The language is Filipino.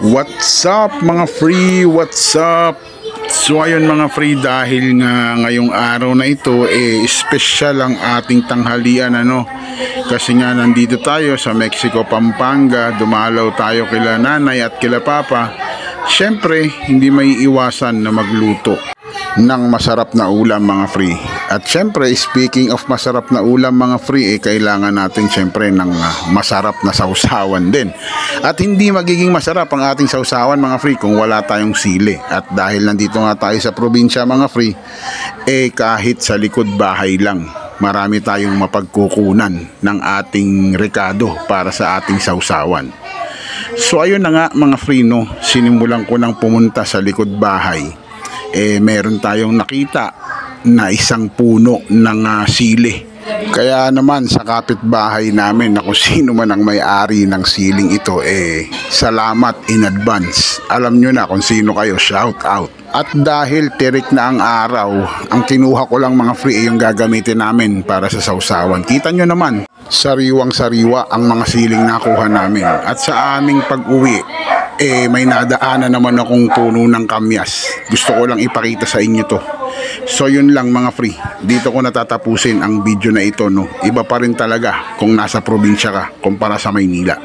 What's up mga free? What's up? So ayun mga free, dahil nga ngayong araw na ito special ang ating tanghalian kasi nga nandito tayo sa Mexico, Pampanga. Dumalaw tayo kila nanay at kila papa. Syempre hindi may iwasan na magluto ng masarap na ulam mga free. At syempre, speaking of masarap na ulam mga free, kailangan natin syempre ng masarap na sausawan din. At hindi magiging masarap ang ating sausawan mga free kung wala tayong sili. At dahil nandito nga tayo sa probinsya mga free, kahit sa likod bahay lang, marami tayong mapagkukunan ng ating rekado para sa ating sausawan. So ayun na nga mga free, sinimulan ko nang pumunta sa likod bahay. Meron tayong nakita na isang puno ng sili. Kaya naman sa kapitbahay namin na kung sino man ang may-ari ng siling ito, salamat in advance. Alam nyo na kung sino kayo, shout out. At dahil tirik na ang araw, ang kinuha ko lang mga free yung gagamitin namin para sa sausawan. Kita nyo naman, sariwang sariwa ang mga siling nakuha namin. At sa aming pag-uwi, may nadaanan naman akong puno ng kamyas. Gusto ko lang ipakita sa inyo to. So yun lang mga free, dito ko natatapusin ang video na ito. Iba pa rin talaga kung nasa probinsya ka kumpara sa Maynila.